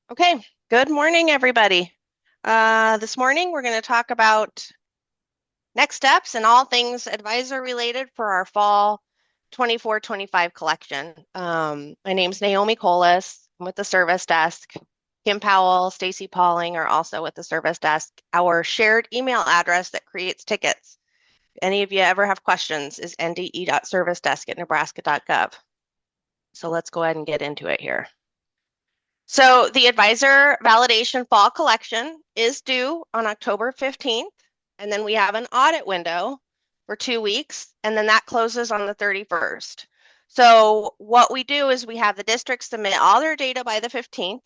Okay, good morning, everybody. This morning we're going to talk about next steps and all things advisor related for our fall 24-25 collection. My name's Naomi Colas. I'm with the service desk. Kim Powell, Stacy Pauling are also with the service desk. Our shared email address that creates tickets. If any of you ever have questions is nde.servicedesk@nebraska.gov. So let's go ahead and get into it here. So the advisor validation fall collection is due on October 15th, and then we have an audit window for 2 weeks, and then that closes on the 31st. So what we do is we have the districts submit all their data by the 15th.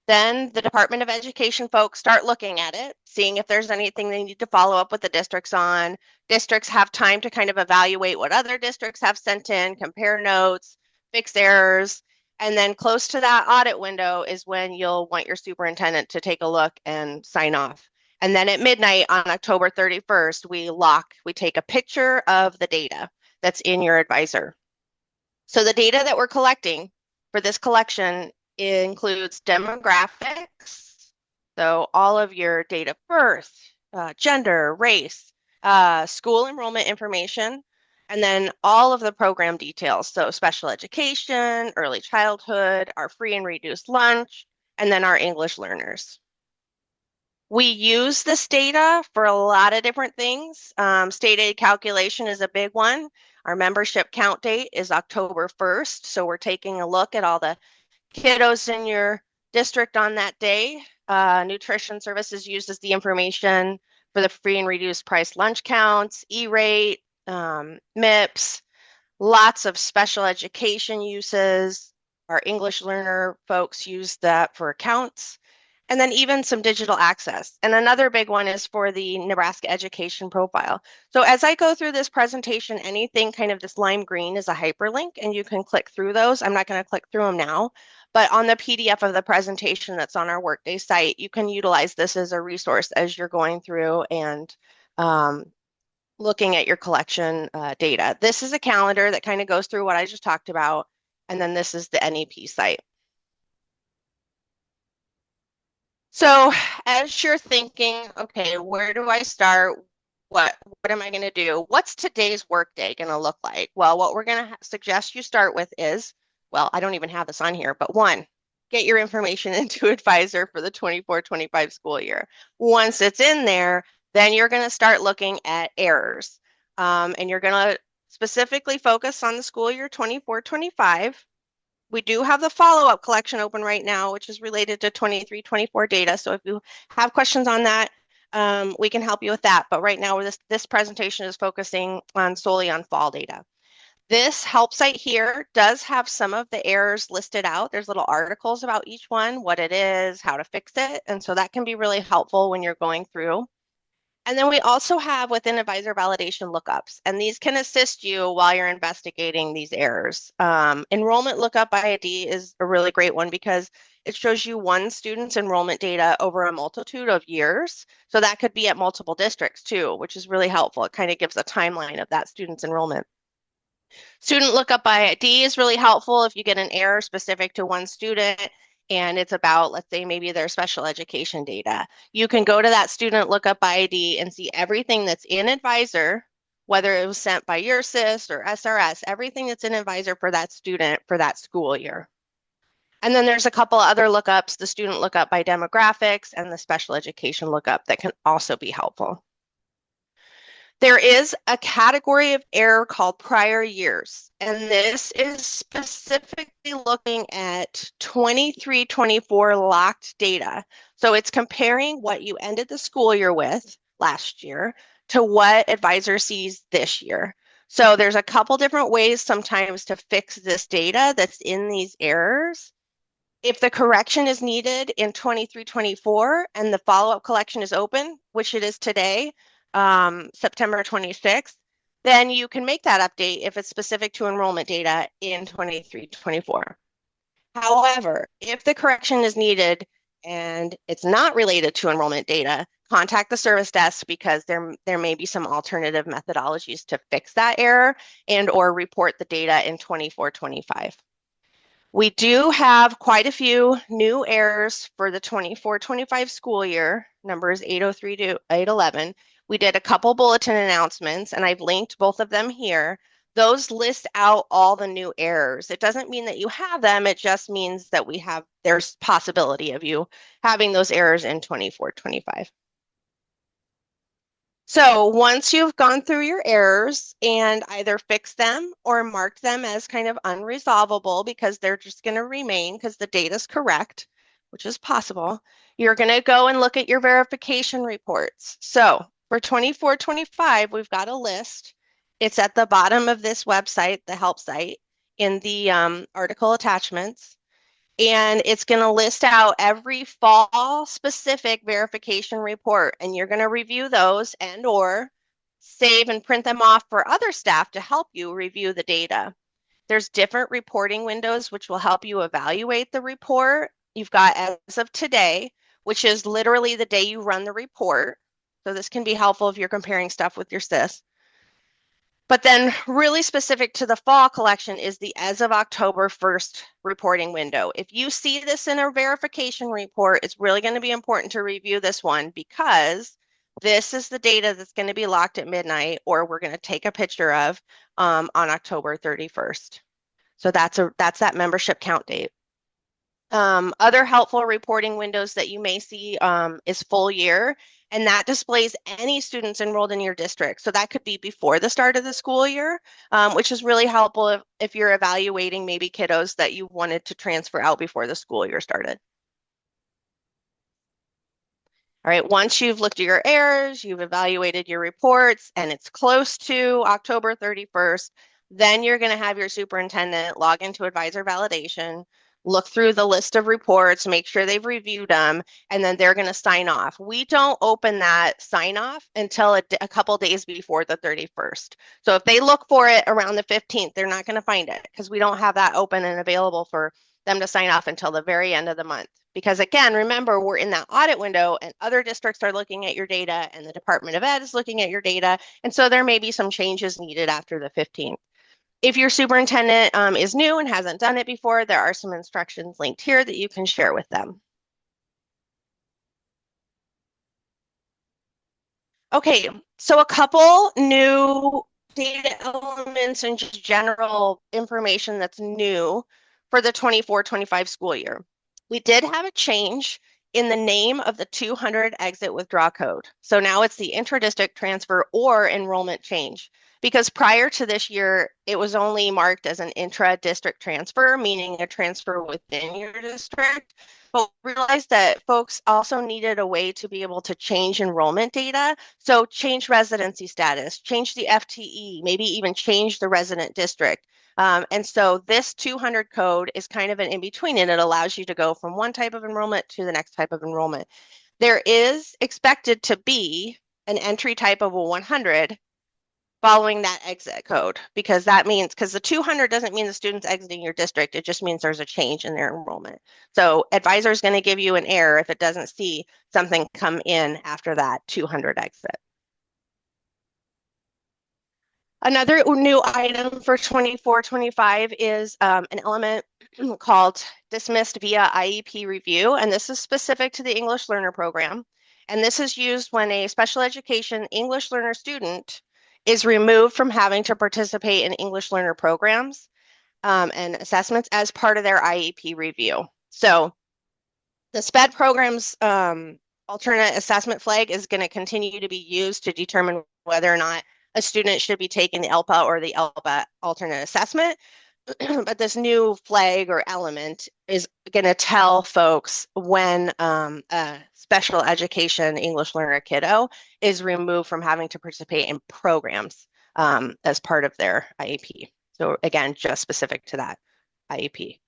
Then the Department of Education folks start looking at it, seeing if there's anything they need to follow up with the districts on. Districts have time to kind of evaluate what other districts have sent in, compare notes, fix errors. And then close to that audit window is when you'll want your superintendent to take a look and sign off. And then at midnight on October 31st, we take a picture of the data that's in your advisor. So the data that we're collecting for this collection includes demographics, so all of your date of birth, gender, race, school enrollment information, and then all of the program details, so special education, early childhood, our free and reduced lunch, and then our English learners. We use this data for a lot of different things. State aid calculation is a big one. Our membership count date is October 1st, so we're taking a look at all the kiddos in your district on that day. Nutrition Services uses the information for the free and reduced price lunch counts, E-rate, MIPS, lots of special education uses. Our English learner folks use that for accounts, and then even some digital access. And another big one is for the Nebraska Education Profile. So as I go through this presentation, anything kind of this lime green is a hyperlink, and you can click through those. I'm not going to click through them now, but on the PDF of the presentation that's on our Workday site, you can utilize this as a resource as you're going through and looking at your collection data. This is a calendar that kind of goes through what I just talked about, and then this is the NEP site. So as you're thinking, okay, where do I start? What am I going to do? What's today's workday going to look like? Well, what we're going to suggest you start with is, well, I don't even have this on here, but one, get your information into Advisor for the 24-25 school year. Once it's in there, then you're going to start looking at errors. And you're going to specifically focus on the school year 24-25. We do have the follow-up collection open right now, which is related to 23-24 data. So if you have questions on that, we can help you with that. But right now, this presentation is focusing on solely on fall data. This help site here does have some of the errors listed out. There's little articles about each one, what it is, how to fix it. And so that can be really helpful when you're going through. And then we also have within advisor validation lookups, and these can assist you while you're investigating these errors. Enrollment lookup by ID is a really great one because it shows you one student's enrollment data over a multitude of years. So that could be at multiple districts too, which is really helpful. It kind of gives a timeline of that student's enrollment. Student lookup by ID is really helpful if you get an error specific to one student and it's about, let's say, maybe their special education data. You can go to that student lookup by ID and see everything that's in Advisor, whether it was sent by your SIS or SRS, everything that's in Advisor for that student for that school year. And then there's a couple other lookups, the student lookup by demographics and the special education lookup that can also be helpful. There is a category of error called prior years, and this is specifically looking at 23-24 locked data. So it's comparing what you ended the school year with last year to what advisor sees this year. So there's a couple different ways sometimes to fix this data that's in these errors. If the correction is needed in 23-24 and the follow-up collection is open, which it is today, September 26th, then you can make that update if it's specific to enrollment data in 23-24. However, if the correction is needed and it's not related to enrollment data, contact the service desk because there may be some alternative methodologies to fix that error and or report the data in 24-25. We do have quite a few new errors for the 24-25 school year, numbers 803 to 811. We did a couple bulletin announcements, and I've linked both of them here. Those list out all the new errors. It doesn't mean that you have them, it just means that there's possibility of you having those errors in 24-25. So once you've gone through your errors and either fixed them or marked them as kind of unresolvable because they're just going to remain because the data is correct, which is possible, you're going to go and look at your verification reports. So for 24-25, we've got a list. It's at the bottom of this website, the help site, in the article attachments. And it's going to list out every fall specific verification report, and you're going to review those and or save and print them off for other staff to help you review the data. There's different reporting windows which will help you evaluate the report. You've got as of today, which is literally the day you run the report. So this can be helpful if you're comparing stuff with your SIS. But then really specific to the fall collection is the as of October 1st reporting window. If you see this in a verification report, it's really going to be important to review this one because this is the data that's going to be locked at midnight or we're going to take a picture of on October 31st. So that's that membership count date. Other helpful reporting windows that you may see is full year, and that displays any students enrolled in your district. So that could be before the start of the school year, which is really helpful if you're evaluating maybe kiddos that you wanted to transfer out before the school year started. All right, once you've looked at your errors, you've evaluated your reports, and it's close to October 31st, then you're going to have your superintendent log into advisor validation, look through the list of reports, make sure they've reviewed them, and then they're going to sign off. We don't open that sign off until a couple days before the 31st. So if they look for it around the 15th, they're not going to find it because we don't have that open and available for them to sign off until the very end of the month. Because again, remember, we're in that audit window and other districts are looking at your data and the Department of Ed is looking at your data. And so there may be some changes needed after the 15th. If your superintendent is new and hasn't done it before, there are some instructions linked here that you can share with them. Okay, so a couple new data elements and just general information that's new for the 24-25 school year. We did have a change in the name of the 200 exit withdraw code. So now it's the intra-district transfer or enrollment change. Because prior to this year, it was only marked as an intra-district transfer, meaning a transfer within your district. But we realized that folks also needed a way to be able to change enrollment data. So change residency status, change the FTE, maybe even change the resident district. And so this 200 code is kind of an in-between, and it allows you to go from one type of enrollment to the next type of enrollment. There is expected to be an entry type of a 100 following that exit code, because the 200 doesn't mean the student's exiting your district. It just means there's a change in their enrollment. So advisor is going to give you an error if it doesn't see something come in after that 200 exit. Another new item for 24-25 is an element called dismissed via IEP review, and this is specific to the English Learner Program. And this is used when a special education English learner student is removed from having to participate in English learner programs and assessments as part of their IEP review. So the SPED program's alternate assessment flag is going to continue to be used to determine whether or not a student should be taking the ELPA or the ELPA alternate assessment. But this new flag or element is going to tell folks when a special education English learner kiddo is removed from having to participate in programs as part of their IEP. So again, just specific to that IEP.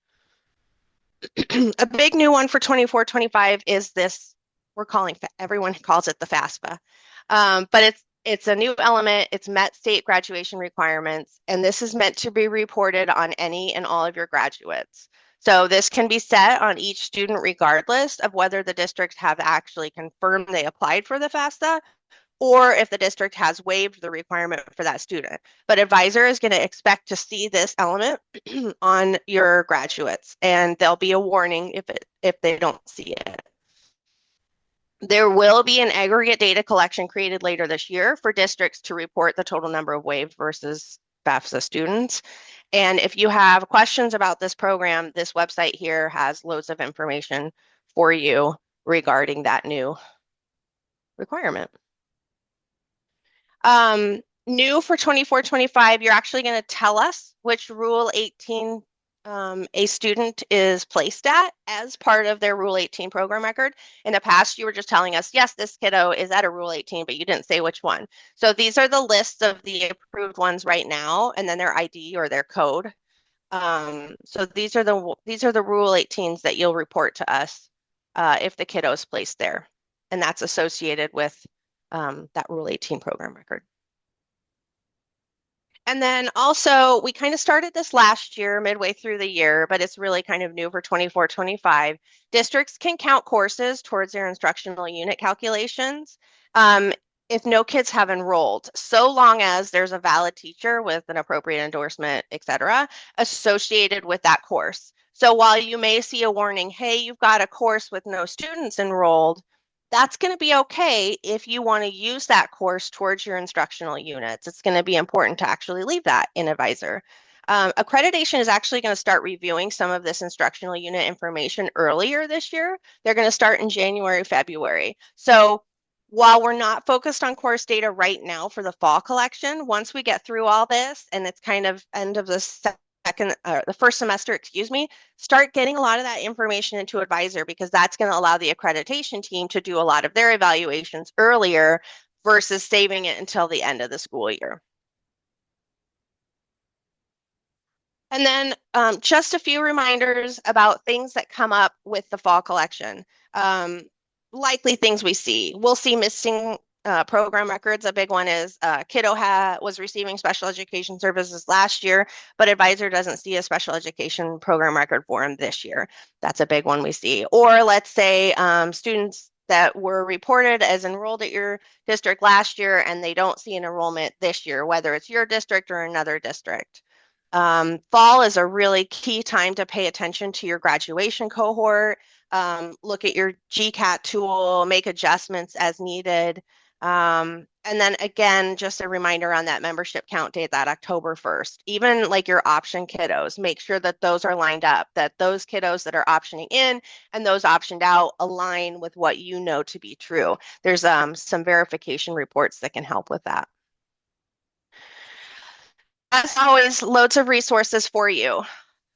A big new one for 24-25 is this, everyone calls it the FAFSA, but it's a new element. It's met state graduation requirements, and this is meant to be reported on any and all of your graduates. So this can be set on each student regardless of whether the districts have actually confirmed they applied for the FAFSA or if the district has waived the requirement for that student. But advisor is going to expect to see this element on your graduates, and there'll be a warning if they don't see it. There will be an aggregate data collection created later this year for districts to report the total number of waived versus FAFSA students. And if you have questions about this program, this website here has loads of information for you regarding that new requirement. New for 24-25, you're actually going to tell us which Rule 18 a student is placed at as part of their Rule 18 program record. In the past, you were just telling us, yes, this kiddo is at a Rule 18, but you didn't say which one. So these are the lists of the approved ones right now, and then their ID or their code. So these are the Rule 18s that you'll report to us if the kiddo is placed there, and that's associated with that Rule 18 program record. And then also, we kind of started this last year, midway through the year, but it's really kind of new for 24-25. Districts can count courses towards their instructional unit calculations if no kids have enrolled, so long as there's a valid teacher with an appropriate endorsement, et cetera, associated with that course. So while you may see a warning, hey, you've got a course with no students enrolled, that's going to be okay if you want to use that course towards your instructional units. It's going to be important to actually leave that in Advisor. Accreditation is actually going to start reviewing some of this instructional unit information earlier this year. They're going to start in January, February. So while we're not focused on course data right now for the fall collection, once we get through all this and it's kind of end of the first semester, start getting a lot of that information into Advisor, because that's going to allow the accreditation team to do a lot of their evaluations earlier versus saving it until the end of the school year. And then just a few reminders about things that come up with the fall collection. Likely things we see. We'll see missing program records. A big one is kiddo was receiving special education services last year, but Advisor doesn't see a special education program record for him this year. That's a big one we see. Or let's say students that were reported as enrolled at your district last year and they don't see an enrollment this year, whether it's your district or another district. Fall is a really key time to pay attention to your graduation cohort. Look at your GCAT tool, make adjustments as needed. And then again, just a reminder on that membership count date, that October 1st, even like your option kiddos, make sure that those are lined up, that those kiddos that are optioning in and those optioned out align with what you know to be true. There's some verification reports that can help with that. As always, loads of resources for you.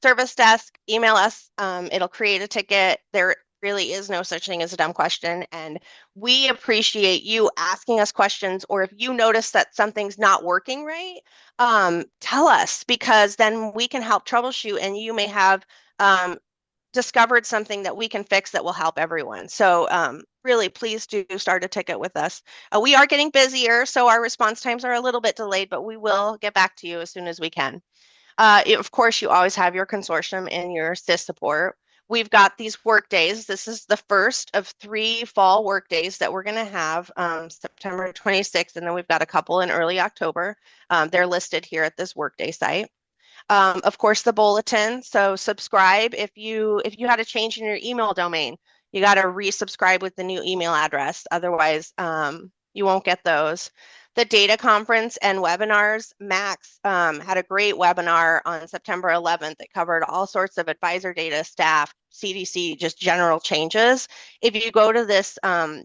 Service desk, email us, it'll create a ticket. There really is no such thing as a dumb question. And we appreciate you asking us questions, or if you notice that something's not working right, tell us, because then we can help troubleshoot, and you may have discovered something that we can fix that will help everyone. So really, please do start a ticket with us. We are getting busier, so our response times are a little bit delayed, but we will get back to you as soon as we can. Of course, you always have your consortium and your SIS support. We've got these work days. This is the first of 3 fall work days that we're going to have September 26th, and then we've got a couple in early October. They're listed here at this workday site. Of course, the bulletin. So subscribe if you had a change in your email domain. You got to resubscribe with the new email address. Otherwise, you won't get those. The data conference and webinars. Max had a great webinar on September 11th that covered all sorts of Advisor data, staff, CDC, just general changes. If you go to this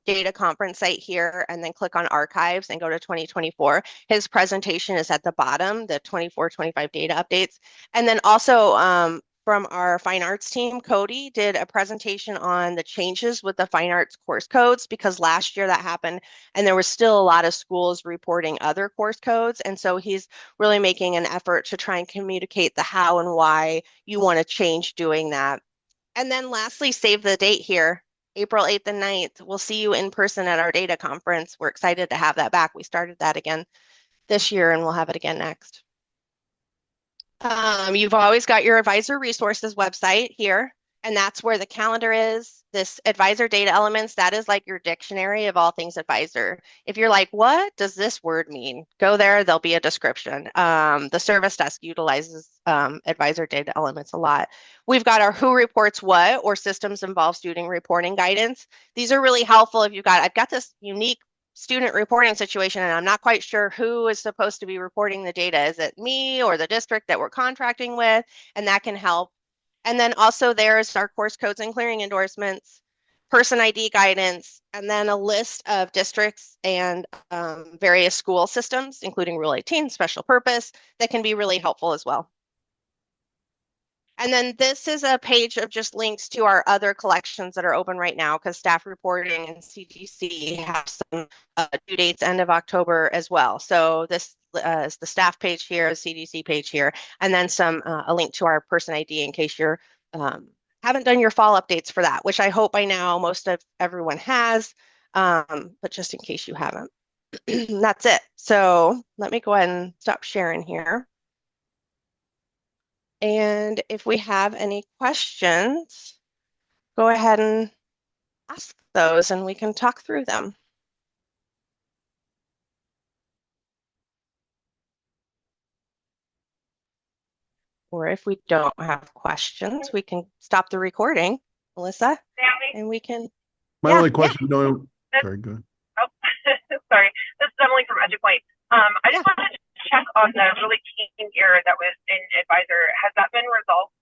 data conference site here and then click on archives and go to 2024, his presentation is at the bottom, the 24-25 data updates. And then also from our fine arts team, Cody did a presentation on the changes with the fine arts course codes, because last year that happened and there was still a lot of schools reporting other course codes. And so he's really making an effort to try and communicate the how and why you want to change doing that. And then lastly, save the date here, April 8th and 9th. We'll see you in person at our data conference. We're excited to have that back. We started that again this year and we'll have it again next. You've always got your Advisor resources website here. And that's where the calendar is. This advisor data elements, that is like your dictionary of all things advisor. If you're like, what does this word mean? Go there, there'll be a description. The service desk utilizes advisor data elements a lot. We've got our who reports what or systems involved student reporting guidance. These are really helpful if I've got this unique student reporting situation and I'm not quite sure who is supposed to be reporting the data. Is it me or the district that we're contracting with? And that can help. And then also there's our course codes and clearing endorsements, person ID guidance, and then a list of districts and various school systems, including Rule 18, special purpose, that can be really helpful as well. And then this is a page of just links to our other collections that are open right now because staff reporting and CDC have some due dates end of October as well. So this is the staff page here, the CDC page here, and then a link to our person ID in case you're haven't done your fall updates for that, which I hope by now most of everyone has, but just in case you haven't. That's it. So let me go ahead and stop sharing here. And if we have any questions, go ahead and ask those and we can talk through them. Or if we don't have questions, we can stop the recording, Melissa, and we can. My only question, sorry, go ahead. Oh, sorry. This is Emily from EduPoint. I just wanted to check on the really keen error that was in Advisor. Has that been resolved?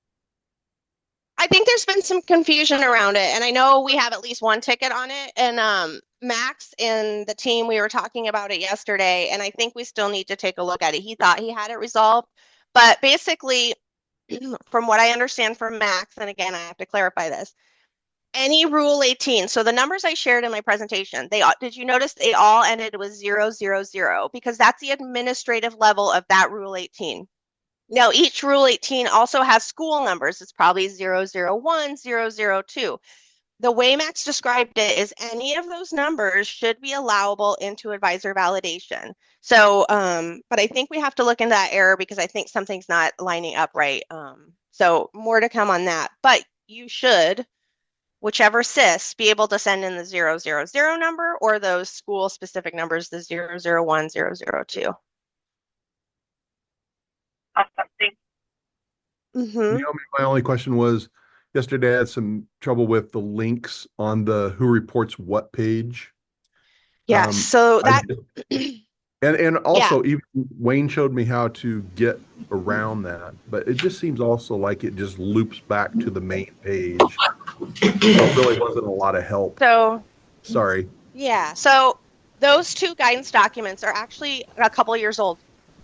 I think there's been some confusion around it, and I know we have at least one ticket on it. And Max and the team, we were talking about it yesterday, and I think we still need to take a look at it. He thought he had it resolved, but basically, from what I understand from Max, and again, I have to clarify this, any Rule 18, so the numbers I shared in my presentation, did you notice they all ended with 000? Because that's the administrative level of that Rule 18. Now, each Rule 18 also has school numbers. It's probably 001, 002. The way Max described it is any of those numbers should be allowable into advisor validation. So, but I think we have to look into that error because I think something's not lining up right. So more to come on that. But you should, whichever SIS, be able to send in the 000 number or those school specific numbers, the 001, 002. Awesome. Thanks. Naomi, my only question was, yesterday I had some trouble with the links on the Who Reports What page. Yeah, so that and also even Wayne showed me how to get around that, but it just seems also like it just loops back to the main page. So it really wasn't a lot of help. So sorry. Yeah, so those two guidance documents are actually a couple years old.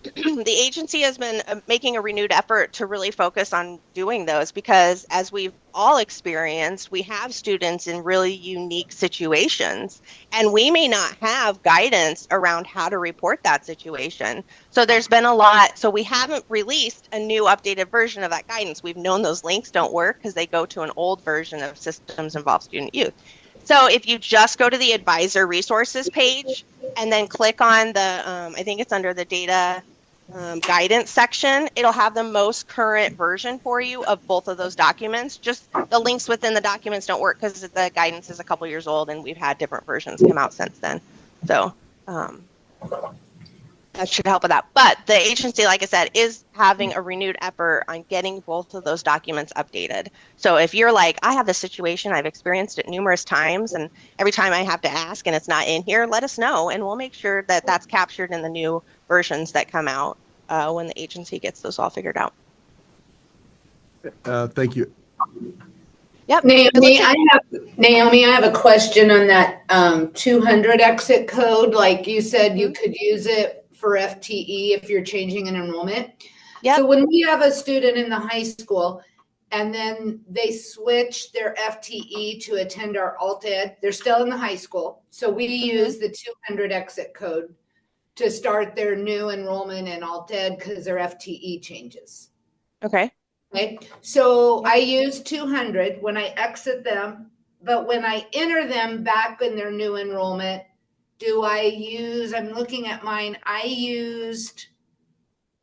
The agency has been making a renewed effort to really focus on doing those because as we've all experienced, we have students in really unique situations and we may not have guidance around how to report that situation. So there's been a lot. So we haven't released a new updated version of that guidance. We've known those links don't work because they go to an old version of systems involved student youth. So if you just go to the advisor resources page and then click on the, I think it's under the data guidance section, it'll have the most current version for you of both of those documents. Just the links within the documents don't work because the guidance is a couple years old and we've had different versions come out since then. So that should help with that. But the agency, like I said, is having a renewed effort on getting both of those documents updated. So if you're like, I have this situation, I've experienced it numerous times, and every time I have to ask and it's not in here, let us know, and we'll make sure that that's captured in the new versions that come out when the agency gets those all figured out. Thank you. Yep. Naomi, I have a question on that 200 exit code. Like you said, you could use it for FTE if you're changing an enrollment. Yep. So when we have a student in the high school and then they switch their FTE to attend our alt ed, they're still in the high school. So we use the 200 exit code to start their new enrollment in alt ed because their FTE changes. Okay. Okay. So I use 200 when I exit them, but when I enter them back in their new enrollment, I'm looking at mine. I used,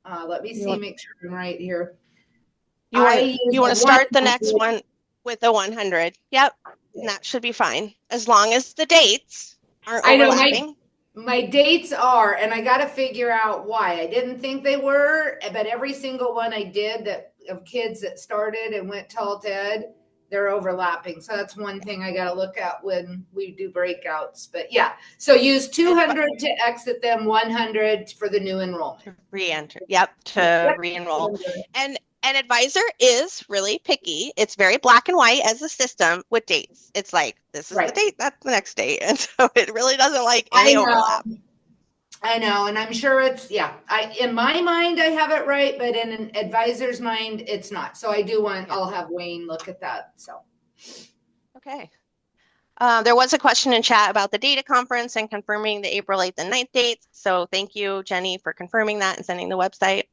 let me see, make sure I'm right here. You want to start the next one? with the 100. Yep. And that should be fine as long as the dates aren't I know overlapping. my dates are, and I got to figure out why. I didn't think they were, but every single one I did that of kids that started and went tall Ted, they're overlapping. So that's one thing I got to look at when we do breakouts. But yeah, so use 200 to exit them, 100 for the new enrollment. To re-enter. Yep, to re-enroll. And Advisor is really picky. It's very black and white as a system with dates. It's like, this is the date, that's the next date. And so it really doesn't like any overlap. I know. And I'm sure it's, in my mind, I have it right, but in an advisor's mind, it's not. So I do want, I'll have Wayne look at that. So. Okay. There was a question in chat about the data conference and confirming the April 8th and 9th dates. So thank you, Jenny, for confirming that and sending the website.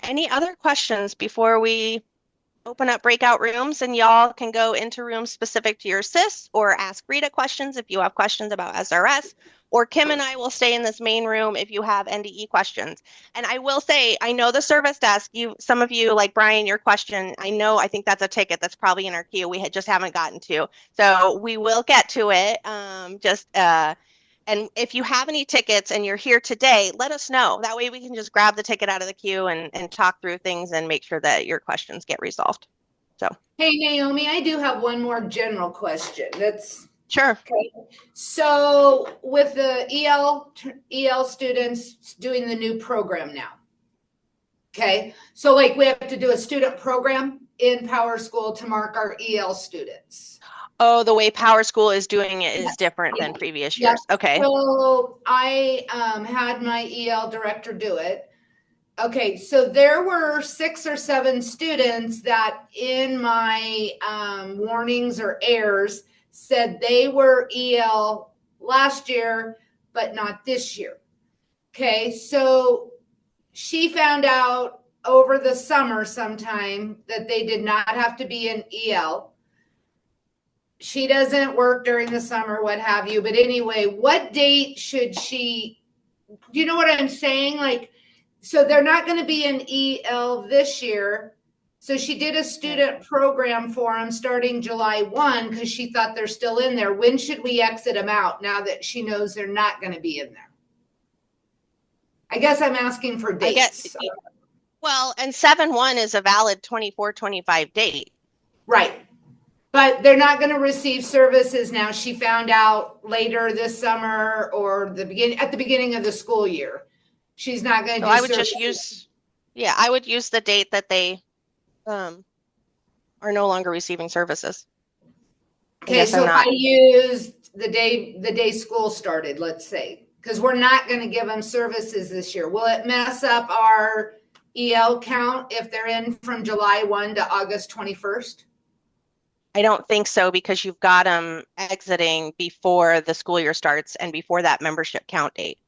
Any other questions before we open up breakout rooms, and y'all can go into rooms specific to your SIS or ask Rita questions if you have questions about SRS, or Kim and I will stay in this main room if you have NDE questions. And I will say, I know the service desk, some of you, like Brian, your question, I think that's a ticket that's probably in our queue. We just haven't gotten to. So we will get to it. And if you have any tickets and you're here today, let us know. That way we can just grab the ticket out of the queue and talk through things and make sure that your questions get resolved. So. Hey, Naomi, I do have one more general question. Sure. Okay. So with the EL students doing the new program now. Okay. So like we have to do a student program in PowerSchool to mark our EL students. Oh, the way PowerSchool is doing it is different than previous years. Okay. So I had my EL director do it. Okay, so there were 6 or 7 students that in my warnings or errors said they were EL last year, but not this year. Okay, so she found out over the summer sometime that they did not have to be in EL. She doesn't work during the summer, what have you. But anyway, what date should she, do you know what I'm saying? Like, so they're not going to be in EL this year. So she did a student program for them starting July 1 because she thought they're still in there. When should we exit them out now that she knows they're not going to be in there? I guess I'm asking for dates. Well, and 7/1 is a valid 24-25 date. Right. But they're not going to receive services now. She found out later this summer or at the beginning of the school year. She's not going to do I would services. just use, I would use the date that they are no longer receiving services. Okay, so if I use the day school started, let's say, because we're not going to give them services this year. Will it mess up our EL count if they're in from July 1 to August 21st? I don't think so, because you've got them exiting before the school year starts and before that membership count date.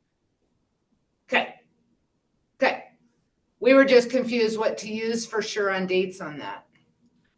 Okay. We were just confused what to use for sure on dates on that.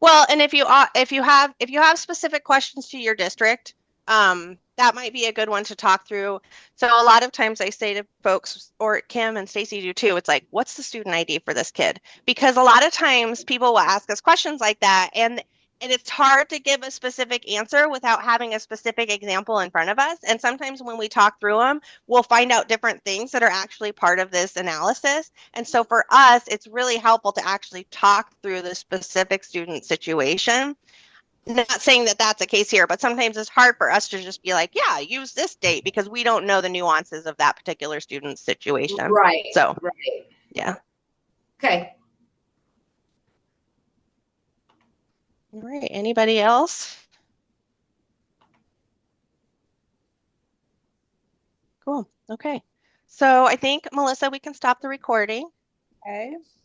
Well, and if you have specific questions to your district, that might be a good one to talk through. So a lot of times I say to folks, or Kim and Stacy do too, it's like, what's the student ID for this kid? Because a lot of times people will ask us questions like that, and it's hard to give a specific answer without having a specific example in front of us. And sometimes when we talk through them, we'll find out different things that are actually part of this analysis. And so for us, it's really helpful to actually talk through the specific student situation. Not saying that that's the case here, but sometimes it's hard for us to just be like, yeah, use this date, because we don't know the nuances of that particular student's situation. Right. So, right. Yeah. Okay. All right. Anybody else? Cool. Okay. So I think, Melissa, we can stop the recording. Okay.